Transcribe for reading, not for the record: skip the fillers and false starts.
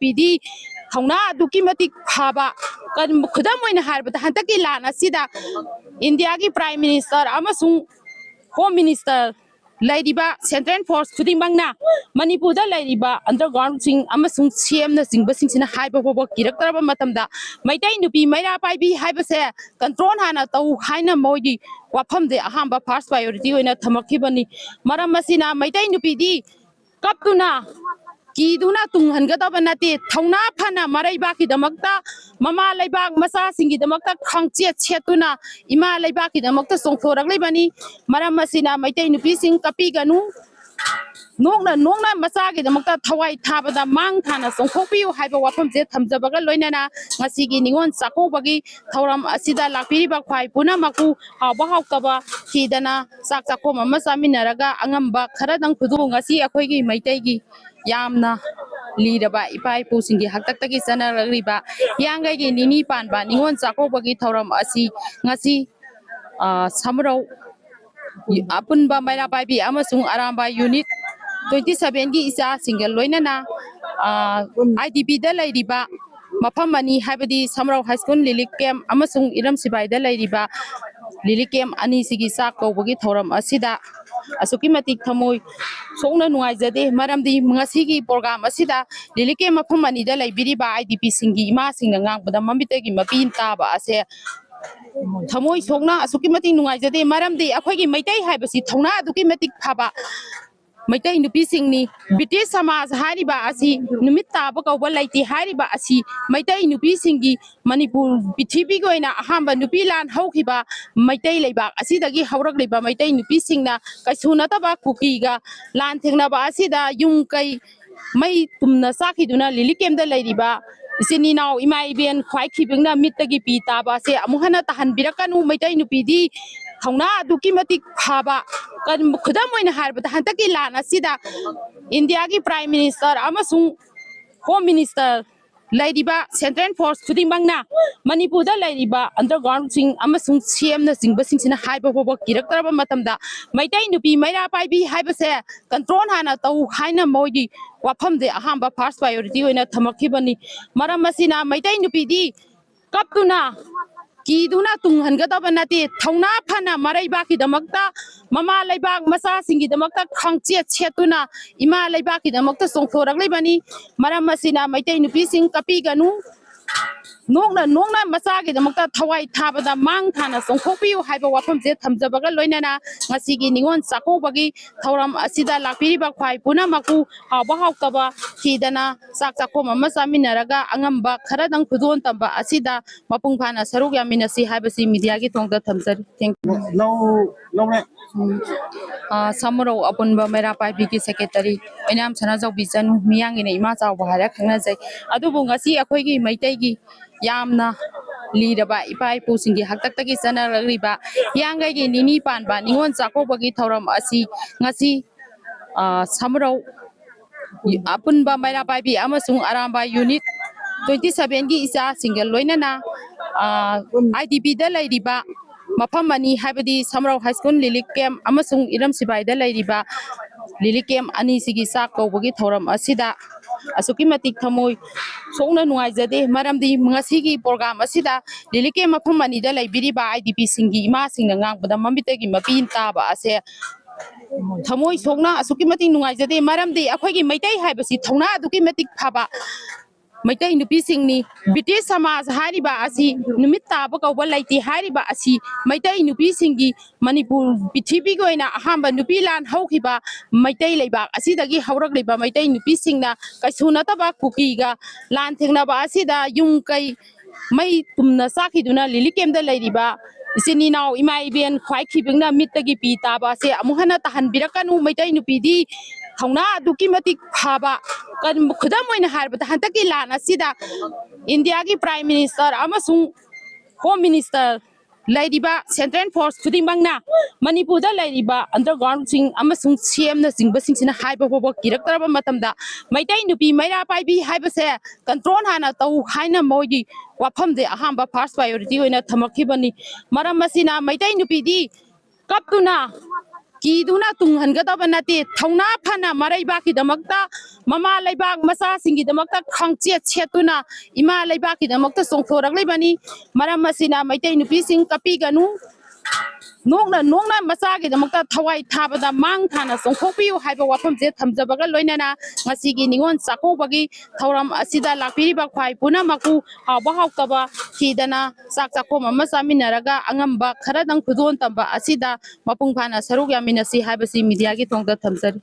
ꯄꯤꯗꯤ ꯊꯧꯅꯥ ꯑꯗꯨꯛꯀꯤ ꯃꯇꯤꯛ ꯐꯕ ꯈꯨꯗꯝ ꯑꯣꯏꯅ ꯍꯥꯏꯔꯕꯗ ꯍꯟꯗꯛꯀꯤ ꯂꯥꯟ ꯑꯁꯤꯗ ꯏꯟꯗꯤꯌꯥꯒꯤ ꯄ꯭ꯔꯥꯏꯝ ꯃꯤꯅꯤꯁꯇꯔ ꯑꯃꯁꯨꯡ ꯍꯣꯝ ꯃꯤꯅꯤꯁꯇꯔ ꯂꯩꯔꯤꯕ ꯁꯦꯟꯇ꯭ꯔꯦꯜ ꯐꯣꯔꯁ ꯈꯨꯗꯤꯡꯃꯛꯅ ꯃꯅꯤꯄꯨꯔꯗ ꯂꯩꯔꯤꯕ ꯑꯟꯗꯔꯒ꯭ꯔꯥꯎꯟꯁꯤꯡ ꯑꯃꯁꯨꯡ ꯁꯤꯑꯦꯝꯅꯆꯤꯡꯕꯁꯤꯡꯁꯤꯅ ꯍꯥꯏꯕ ꯐꯥꯎꯕ ꯀꯤꯔꯛꯇ꯭ꯔꯕ ꯃꯇꯝꯗ ꯃꯩꯇꯩ ꯅꯨꯄꯤ ꯃꯩꯔꯥ ꯄꯥꯏꯕꯤ ꯍꯥꯏꯕꯁꯦ ꯀꯟꯇ꯭ꯔꯣꯜ ꯍꯥꯟꯅ ꯇꯧ ꯍꯥꯏꯅ ꯃꯣꯏꯒꯤ ꯋꯥꯐꯝꯁꯦ ꯑꯍꯥꯟꯕ ꯐꯥꯔꯁ ꯄ꯭ꯔꯥꯏꯌꯣꯔꯤꯇꯤ ꯑꯣꯏꯅ ꯊꯝꯃꯛꯈꯤꯕꯅꯤ ꯃꯔꯝ ꯑꯁꯤꯅ ꯃꯩꯇꯩ ꯅꯨꯄꯤꯗꯤ ꯀꯞꯇꯨꯅ ꯀꯤꯗꯨꯅ ꯇꯨꯡꯍꯟꯒꯗꯕ ꯅꯠꯇꯦ ꯊꯧꯅꯥ ꯐꯅ ꯃꯔꯩꯕꯥꯛꯀꯤꯗꯃꯛꯇ ꯃꯃꯥ ꯂꯩꯕꯥꯛ ꯃꯆꯥꯁꯤꯡꯒꯤꯗꯃꯛꯇ ꯈꯪꯆꯦꯠ ꯁꯦꯠꯇꯨꯅ ꯏꯃꯥ ꯂꯩꯕꯥꯛꯀꯤꯗꯃꯛꯇ ꯆꯣꯡꯊꯣꯔꯛꯂꯤꯕꯅꯤ ꯃꯔꯝ ꯑꯁꯤꯅ ꯃꯩꯇꯩ ꯅꯨꯄꯤꯁꯤꯡ ꯀꯞꯄꯤꯒꯅꯨ ꯅꯣꯡꯅ ꯃꯆꯥꯒꯤꯗꯃꯛꯇ ꯊꯋꯥꯏ ꯊꯥꯕꯗ ꯃꯥꯡ ꯊꯥꯅ ꯆꯣꯡꯊꯣꯛꯄꯤꯌꯨ ꯍꯥꯏꯕ ꯋꯥꯐꯝꯁꯦ ꯊꯝꯖꯕꯒ ꯂꯣꯏꯅꯅ ꯉꯁꯤꯒꯤ ꯅꯤꯉꯣꯜ ꯆꯥꯛꯀꯧꯕꯒꯤ ꯊꯧꯔꯝ ꯑꯁꯤꯗ ꯂꯥꯛꯄꯤꯔꯤꯕ ꯈ꯭ꯋꯥꯏ ꯄꯨꯝꯅꯃꯛꯄꯨ ꯍꯥꯎꯕ ꯍꯥꯎꯇꯕ ꯊꯤꯗꯅ ꯆꯥꯛ ꯆꯥꯛꯈꯣꯝ ꯑꯃ ꯆꯥꯃꯤꯟꯅꯔꯒ ꯑꯉꯝꯕ ꯈꯔꯗꯪ ꯈꯨꯗꯣꯡ ꯉꯁꯤ ꯑꯩꯈꯣꯏꯒꯤ ꯃꯩꯇꯩꯒꯤ ꯌꯥꯝꯅ ꯂꯤꯔꯕ ꯏꯄꯥ ꯏꯄꯨꯁꯤꯡꯒꯤ ꯍꯥꯛꯇꯛꯇꯒꯤ ꯆꯠꯅꯔꯛꯂꯤꯕ ꯍꯤꯌꯥꯡꯒꯩꯒꯤ ꯅꯤꯅꯤ ꯄꯥꯟꯕ ꯅꯤꯉꯣꯜ ꯆꯥꯛꯀꯧꯕꯒꯤ ꯊꯧꯔꯝ ꯑꯁꯤ ꯉꯁꯤ ꯁꯃꯨꯔꯧ ꯑꯄꯨꯟꯕ ꯃꯩꯔꯥ ꯄꯥꯏꯕꯤ ꯑꯃꯁꯨꯡ ꯑꯔꯥꯝꯕꯥꯏ ꯌꯨꯅꯤꯠ 27ꯒꯤ ꯏꯆꯥꯁꯤꯡꯒ ꯂꯣꯏꯅꯅ IDPꯗ ꯂꯩꯔꯤꯕ ꯃꯐꯝ ꯑꯅꯤ ꯍꯥꯏꯕꯗꯤ ꯁꯃꯨꯔꯧ ꯍꯥꯏ ꯁ꯭ꯀꯨꯜ ꯂꯤꯂꯤꯛ ꯀꯦꯝꯞ ꯑꯃꯁꯨꯡ ꯏꯔꯝ ꯁꯤꯕꯥꯏꯗ ꯂꯩꯔꯤꯕ ꯂꯤꯂꯤꯛ ꯀꯦꯝꯞ ꯑꯅꯤꯁꯤꯒꯤ ꯆꯥꯛ ꯀꯧꯕꯒꯤ ꯊꯧꯔꯝ ꯑꯁꯤꯗ ꯑꯁꯨꯛꯀꯤ ꯃꯇꯤꯛ ꯊꯃꯣꯏ ꯁꯣꯛꯅ ꯅꯨꯡꯉꯥꯏꯖꯗꯦ ꯃꯔꯝꯗꯤ ꯉꯁꯤꯒꯤ ꯄ꯭ꯔꯣꯒ꯭ꯔꯥꯝ ꯑꯁꯤꯗ ꯂꯤꯂꯤꯛ ꯀꯦꯝꯞ ꯃꯐꯝ ꯑꯅꯤꯗ ꯂꯩꯕꯤꯔꯤꯕ IDPꯁꯤꯡꯒꯤ ꯏꯃꯥꯁꯤꯡꯅ ꯉꯥꯡꯕꯗ ꯃꯃꯤꯠꯇꯒꯤ ꯃꯄꯤ ꯇꯥꯕ ꯑꯁꯦ ꯊꯃꯣꯏ ꯁꯣꯛꯅ ꯑꯁꯨꯛꯀꯤ ꯃꯇꯤꯛ ꯅꯨꯡꯉꯥꯏꯖꯗꯦ ꯃꯔꯝꯗꯤ ꯑꯩꯈꯣꯏꯒꯤ ꯃꯩꯇꯩ ꯍꯥꯏꯕꯁꯤ ꯊꯧꯅꯥ ꯑꯗꯨꯛꯀꯤ ꯃꯇꯤꯛ ꯐꯕ ꯃꯩꯇꯩ ꯅꯨꯄꯤꯁꯤꯡꯅꯤ ꯕ꯭ꯔꯤꯇꯤꯁ ꯁꯃꯥꯖ ꯍꯥꯏꯔꯤꯕ ꯑꯁꯤ ꯅꯨꯃꯤꯠ ꯇꯥꯕ ꯀꯧꯕ ꯂꯩꯇꯦ ꯍꯥꯏꯔꯤꯕ ꯑꯁꯤ ꯃꯩꯇꯩ ꯅꯨꯄꯤꯁꯤꯡꯒꯤ ꯃꯅꯤꯄꯨꯔ ꯄ꯭ꯔꯤꯊꯤꯕꯤꯒꯤ ꯑꯣꯏꯅ ꯑꯍꯥꯟꯕ ꯅꯨꯄꯤ ꯂꯥꯟ ꯍꯧꯈꯤꯕ ꯃꯩꯇꯩ ꯂꯩꯕꯥꯛ ꯑꯁꯤꯗꯒꯤ ꯍꯧꯔꯛꯂꯤꯕ ꯃꯩꯇꯩ ꯅꯨꯄꯤꯁꯤꯡꯅ ꯀꯩꯁꯨ ꯅꯠꯇꯕ ꯀꯨꯀꯤꯒ ꯂꯥꯟ ꯊꯦꯡꯅꯕ ꯑꯁꯤꯗ ꯌꯨꯝ ꯀꯩ ꯃꯩ ꯇꯨꯝꯅ ꯆꯥꯛꯈꯤꯗꯨꯅ ꯂꯤꯂꯤꯛ ꯀꯦꯝꯞꯗ ꯂꯩꯔꯤꯕ ꯏꯆꯤꯟ ꯏꯅꯥꯎ ꯏꯃꯥ ꯏꯕꯦꯟ ꯈ꯭ꯋꯥꯏ ꯈꯤꯕꯤꯡꯅ ꯃꯤꯠꯇꯒꯤ ꯄꯤ ꯇꯥꯕ ꯑꯁꯦ ꯑꯃꯨꯛ ꯍꯟꯅ ꯇꯥꯍꯟꯕꯤꯔꯛꯀꯅꯨ ꯃꯩꯇꯩ ꯅꯨꯄꯤꯗꯤ ꯊꯧꯅꯥ ꯑꯗꯨꯛꯀꯤ ꯃꯇꯤꯛ ꯐꯕ ꯈꯨꯗꯝ ꯑꯣꯏꯅ ꯍꯥꯏꯔꯕꯗ ꯍꯟꯗꯛꯀꯤ ꯂꯥꯟ ꯑꯁꯤꯗ ꯏꯟꯗꯤꯌꯥꯒꯤ ꯄ꯭ꯔꯥꯏꯝ ꯃꯤꯅꯤꯁꯇꯔ ꯑꯃꯁꯨꯡ ꯍꯣꯝ ꯃꯤꯅꯤꯁꯇꯔ ꯂꯩꯔꯤꯕ ꯁꯦꯟꯇ꯭ꯔꯦꯜ ꯐꯣꯔꯁ ꯈꯨꯗꯤꯡꯃꯛꯅ ꯃꯅꯤꯄꯨꯔꯗ ꯂꯩꯔꯤꯕ ꯑꯟꯗꯔꯒ꯭ꯔꯥꯎꯟꯁꯤꯡ ꯑꯃꯁꯨꯡ ꯁꯤꯑꯦꯝꯅꯆꯤꯡꯕꯁꯤꯡꯁꯤꯅ ꯍꯥꯏꯕ ꯐꯥꯎꯕ ꯀꯤꯔꯛꯇ꯭ꯔꯕ ꯃꯇꯝꯗ ꯃꯩꯇꯩ ꯅꯨꯄꯤ ꯃꯩꯔꯥ ꯄꯥꯏꯕꯤ ꯍꯥꯏꯕꯁꯦ ꯀꯟꯇ꯭ꯔꯣꯜ ꯍꯥꯟꯅ ꯇꯧ ꯍꯥꯏꯅ ꯃꯣꯏꯒꯤ ꯋꯥꯐꯝꯁꯦ ꯑꯍꯥꯟꯕ ꯐꯥꯔꯁ ꯄ꯭ꯔꯥꯏꯌꯣꯔꯤꯇꯤ ꯑꯣꯏꯅ ꯊꯝꯃꯛꯈꯤꯕꯅꯤ ꯃꯔꯝ ꯑꯁꯤꯅ ꯃꯩꯇꯩ ꯅꯨꯄꯤꯗꯤ ꯀꯞꯇꯨꯅ ꯀꯤꯗꯨꯅ ꯇꯨꯡꯍꯟꯒꯗꯕ ꯅꯠꯇꯦ ꯊꯧꯅꯥ ꯐꯅ ꯃꯔꯩꯕꯥꯛꯀꯤꯗꯃꯛꯇ ꯃꯃꯥ ꯂꯩꯕꯥꯛ ꯃꯆꯥꯁꯤꯡꯒꯤꯗꯃꯛꯇ ꯈꯪꯆꯦꯠ ꯁꯦꯠꯇꯨꯅ ꯏꯃꯥ ꯂꯩꯕꯥꯛꯀꯤꯗꯃꯛꯇ ꯆꯣꯡꯊꯣꯔꯛꯂꯤꯕꯅꯤ ꯃꯔꯝ ꯑꯁꯤꯅ ꯃꯩꯇꯩ ꯅꯨꯄꯤꯁꯤꯡ ꯀꯞꯄꯤꯒꯅꯨ ꯅꯣꯡꯅ ꯃꯆꯥꯒꯤꯗꯃꯛꯇ ꯊꯋꯥꯏ ꯊꯥꯕꯗ ꯃꯥꯡ ꯊꯥꯅ ꯆꯣꯡꯊꯣꯛꯄꯤꯌꯨ ꯍꯥꯏꯕ ꯋꯥꯐꯝꯁꯦ ꯊꯝꯖꯕꯒ ꯂꯣꯏꯅꯅ ꯉꯁꯤꯒꯤ ꯅꯤꯉꯣꯜ ꯆꯥꯛꯀꯧꯕꯒꯤ ꯊꯧꯔꯝ ꯑꯁꯤꯗ ꯂꯥꯛꯄꯤꯔꯤꯕ ꯈ꯭ꯋꯥꯏ ꯄꯨꯝꯅꯃꯛꯄꯨ ꯍꯥꯎꯕ ꯍꯥꯎꯇꯕ ꯊꯤꯗꯅ ꯆꯥꯛ ꯆꯥꯛꯈꯣꯝ ꯑꯃ ꯆꯥꯃꯤꯟꯅꯔꯒ ꯑꯉꯝꯕ ꯈꯔꯗꯪ ꯈꯨꯗꯣꯜ ꯇꯝꯕ ꯑꯁꯤꯗ ꯃꯄꯨꯡ ꯐꯥꯅ ꯁꯔꯨꯛ ꯌꯥꯃꯤꯟꯅꯁꯤ ꯍꯥꯏꯕꯁꯤ ꯃꯤꯗꯤꯌꯥꯒꯤ ꯊꯣꯡꯗ ꯊꯝꯖꯔꯤ ꯁꯃꯨꯔꯧ ꯑꯄꯨꯟꯕ ꯃꯩꯔꯥ ꯄꯥꯏꯕꯤꯒꯤ ꯁꯦꯀ꯭ꯔꯦꯇꯔꯤ ꯑꯣꯏꯅꯥꯝ ꯁꯅꯥꯖꯥꯎꯕꯤ ꯆꯅꯨ ꯃꯤꯌꯥꯡꯒꯤꯅ ꯏꯃꯥ ꯆꯥꯎꯕ ꯍꯥꯏꯔ ꯈꯪꯅꯖꯩ ꯑꯗꯨꯕꯨ ꯉꯁꯤ ꯑꯩꯈꯣꯏꯒꯤ ꯃꯩꯇꯩꯒꯤ ꯌꯥꯝꯅ ꯂꯤꯔꯕ ꯏꯄꯥ ꯏꯄꯨꯁꯤꯡꯒꯤ ꯍꯥꯛꯇꯛꯇꯒꯤ ꯆꯠꯅꯔꯛꯂꯤꯕ ꯍꯤꯌꯥꯡꯒꯩꯒꯤ ꯅꯤꯅꯤ ꯄꯥꯟꯕ ꯅꯤꯉꯣꯜ ꯆꯥꯛꯀꯧꯕꯒꯤ ꯊꯧꯔꯝ ꯑꯁꯤ ꯉꯁꯤ ꯁꯃꯨꯔꯧ ꯑꯄꯨꯟꯕ ꯃꯩꯔꯥ ꯄꯥꯏꯕꯤ ꯑꯃꯁꯨꯡ ꯑꯔꯥꯝꯕꯥꯏ ꯌꯨꯅꯤꯠ 27ꯒꯤ ꯏꯆꯥꯁꯤꯡꯒ ꯂꯣꯏꯅꯅ IDPꯗ ꯂꯩꯔꯤꯕ ꯃꯐꯝ ꯑꯅꯤ ꯍꯥꯏꯕꯗꯤ ꯁꯃꯨꯔꯧ ꯍꯥꯏ ꯁ꯭ꯀꯨꯜ ꯂꯤꯂꯤꯛ ꯀꯦꯝꯞ ꯑꯃꯁꯨꯡ ꯏꯔꯝ ꯁꯤꯕꯥꯏꯗ ꯂꯩꯔꯤꯕ ꯂꯤꯂꯤꯛ ꯀꯦꯝꯞ ꯑꯅꯤꯁꯤꯒꯤ ꯆꯥꯛ ꯀꯧꯕꯒꯤ ꯊꯧꯔꯝ ꯑꯁꯤꯗ ꯑꯁꯨꯛꯀꯤ ꯃꯇꯤꯛ ꯊꯃꯣꯏ ꯁꯣꯛꯅ ꯅꯨꯡꯉꯥꯏꯖꯗꯦ ꯃꯔꯝꯗꯤ ꯉꯁꯤꯒꯤ ꯄ꯭ꯔꯣꯒ꯭ꯔꯥꯝ ꯑꯁꯤꯗ ꯂꯤꯂꯤꯛ ꯀꯦꯝꯞ ꯃꯐꯝ ꯑꯅꯤꯗ ꯂꯩꯕꯤꯔꯤꯕ IDPꯁꯤꯡꯒꯤ ꯏꯃꯥꯁꯤꯡꯅ ꯉꯥꯡꯕꯗ ꯃꯃꯤꯠꯇꯒꯤ ꯃꯄꯤ ꯇꯥꯕ ꯑꯁꯦ ꯊꯃꯣꯏ ꯁꯣꯛꯅ ꯑꯁꯨꯛꯀꯤ ꯃꯇꯤꯛ ꯅꯨꯡꯉꯥꯏꯖꯗꯦ ꯃꯔꯝꯗꯤ ꯑꯩꯈꯣꯏꯒꯤ ꯃꯩꯇꯩ ꯍꯥꯏꯕꯁꯤ ꯊꯧꯅꯥ ꯑꯗꯨꯛꯀꯤ ꯃꯇꯤꯛ ꯐꯕ ꯃꯩꯇꯩ ꯅꯨꯄꯤꯁꯤꯡꯅꯤ ꯕ꯭ꯔꯤꯇꯤꯁ ꯁꯃꯥꯖ ꯍꯥꯏꯔꯤꯕ ꯑꯁꯤ ꯅꯨꯃꯤꯠ ꯇꯥꯕ ꯀꯧꯕ ꯂꯩꯇꯦ ꯍꯥꯏꯔꯤꯕ ꯑꯁꯤ ꯃꯩꯇꯩ nupisi ꯃꯅꯤꯄꯨꯔ ꯄ꯭ꯔꯤꯊꯤꯕꯤꯒꯤ ꯑꯣꯏꯅ ꯑꯍꯥꯟꯕ ꯅꯨꯄꯤ ꯂꯥꯟ ꯍꯧꯈꯤꯕ ꯃꯩꯇꯩ ꯂꯩꯕꯥꯛ ꯑꯁꯤꯗꯒꯤ ꯍꯧꯔꯛꯂꯤꯕ ꯃꯩꯇꯩ ꯅꯨꯄꯤꯁꯤꯡꯅ ꯀꯩꯁꯨ ꯅꯠꯇꯕ ꯀꯨꯀꯤꯒ ꯂꯥꯟ ꯊꯦꯡꯅꯕ ꯑꯁꯤꯗ ꯌꯨꯝ ꯀꯩ ꯃꯩ ꯇꯨꯝꯅ ꯆꯥꯛꯈꯤꯗꯨꯅ ꯂꯤꯂꯤꯛ ꯀꯦꯝꯞꯗ ꯂꯩꯔꯤꯕ ꯏꯆꯤꯟ ꯏꯅꯥꯎ ꯏꯃꯥ ꯏꯕꯦꯟ ꯈ꯭ꯋꯥꯏ ꯈꯤꯕꯤꯡꯅ ꯃꯤꯠꯇꯒꯤ ꯄꯤ ꯇꯥꯕ ꯑꯁꯦ ꯑꯃꯨꯛ ꯍꯟꯅ ꯇꯥꯍꯟꯕꯤꯔꯛꯀꯅꯨ ꯃꯩꯇꯩ ꯅꯨꯄꯤꯗꯤ ꯊꯧꯅꯥ ꯑꯗꯨꯛꯀꯤ ꯃꯇꯤꯛ ꯐꯕ ꯈꯨꯗꯝ ꯑꯣꯏꯅ ꯍꯥꯏꯔꯕꯗ ꯍꯟꯗꯛꯀꯤ ꯂꯥꯟ ꯑꯁꯤꯗ ꯏꯟꯗꯤꯌꯥꯒꯤ ꯄ꯭ꯔꯥꯏꯝ ꯃꯤꯅꯤꯁꯇꯔ ꯑꯃꯁꯨꯡ ꯍꯣꯝ ꯃꯤꯅꯤꯁꯇꯔ ꯂꯩꯔꯤꯕ ꯁꯦꯟꯇ꯭ꯔꯦꯜ ꯐꯣꯔꯁ ꯈꯨꯗꯤꯡꯃꯛꯅ ꯃꯅꯤꯄꯨꯔꯗ ꯂꯩꯔꯤꯕ ꯑꯟꯗꯔꯒ꯭ꯔꯥꯎꯟꯁꯤꯡ ꯑꯃꯁꯨꯡ ꯁꯤꯑꯦꯝꯅꯆꯤꯡꯕꯁꯤꯡꯁꯤꯅ ꯍꯥꯏꯕ ꯐꯥꯎꯕ ꯀꯤꯔꯛꯇ꯭ꯔꯕ ꯃꯇꯝꯗ ꯃꯩꯇꯩ ꯅꯨꯄꯤ ꯃꯩꯔꯥ ꯄꯥꯏꯕꯤ ꯍꯥꯏꯕꯁꯦ ꯀꯟꯇ꯭ꯔꯣꯜ ꯍꯥꯟꯅ ꯇꯧ ꯍꯥꯏꯅ ꯃꯣꯏꯒꯤ ꯋꯥꯐꯝꯁꯦ ꯑꯍꯥꯟꯕ ꯐꯥꯔꯁ ꯄ꯭ꯔꯥꯏꯌꯣꯔꯤꯇꯤ ꯑꯣꯏꯅ ꯊꯝꯃꯛꯈꯤꯕꯅꯤ ꯃꯔꯝ ꯑꯁꯤꯅ ꯃꯩꯇꯩ ꯅꯨꯄꯤꯗꯤ ꯀꯞꯇꯨꯅ ꯀꯤꯗꯨꯅ ꯇꯨꯡꯍꯟꯒꯗꯕ ꯅꯠꯇꯦ ꯊꯧꯅꯥ ꯐꯅ ꯃꯔꯩꯕꯥꯛꯀꯤꯗꯃꯛꯇ ꯃꯃꯥ ꯂꯩꯕꯥꯛ ꯃꯆꯥꯁꯤꯡꯒꯤꯗꯃꯛꯇ ꯈꯪꯆꯦꯠ ꯁꯦꯠꯇꯨꯅ ꯏꯃꯥ ꯂꯩꯕꯥꯛꯀꯤꯗꯃꯛꯇ ꯆꯣꯡꯊꯣꯔꯛꯂꯤꯕꯅꯤ ꯃꯔꯝ ꯑꯁꯤꯅ ꯃꯩꯇꯩ ꯅꯨꯄꯤꯁꯤꯡ ꯀꯞꯄꯤꯒꯅꯨ ꯅꯣꯛꯅ ꯅꯣꯛꯅ ꯃꯆꯥꯒꯤꯗꯃꯛꯇ ꯊꯋꯥꯏ ꯊꯥꯕꯗ ꯃꯥꯡ ꯊꯥꯅ ꯆꯣꯡꯊꯣꯛꯄꯤꯌꯨ ꯍꯥꯏꯕ ꯋꯥꯐꯝꯁꯦ ꯊꯝꯖꯕꯒ ꯂꯣꯏꯅꯅ ꯉꯁꯤꯒꯤ ꯅꯤꯉꯣꯜ ꯆꯥꯛꯀꯧꯕꯒꯤ ꯊꯧꯔꯝ ꯑꯁꯤꯗ ꯂꯥꯛꯄꯤꯔꯤꯕ ꯈ꯭ꯋꯥꯏ ꯄꯨꯝꯅꯃꯛꯄꯨ ꯍꯥꯎꯕ ꯍꯥꯎꯇꯕ ꯊꯤꯗꯅ ꯆꯥꯛ ꯆꯥꯛꯈꯣꯝ ꯑꯃ ꯆꯥꯃꯤꯟꯅꯔꯒ ꯑꯉꯝꯕ ꯈꯔꯗꯪ ꯈꯨꯗꯣꯜ ꯇꯝꯕ ꯑꯁꯤꯗ ꯃꯄꯨꯡ ꯐꯥꯅ ꯁꯔꯨꯛ ꯌꯥꯃꯤꯟꯅꯁꯤ ꯍꯥꯏꯕꯁꯤ ꯃꯤꯗꯤꯌꯥꯒꯤ ꯊꯣꯡꯗ ꯊꯝꯖꯔꯤ꯫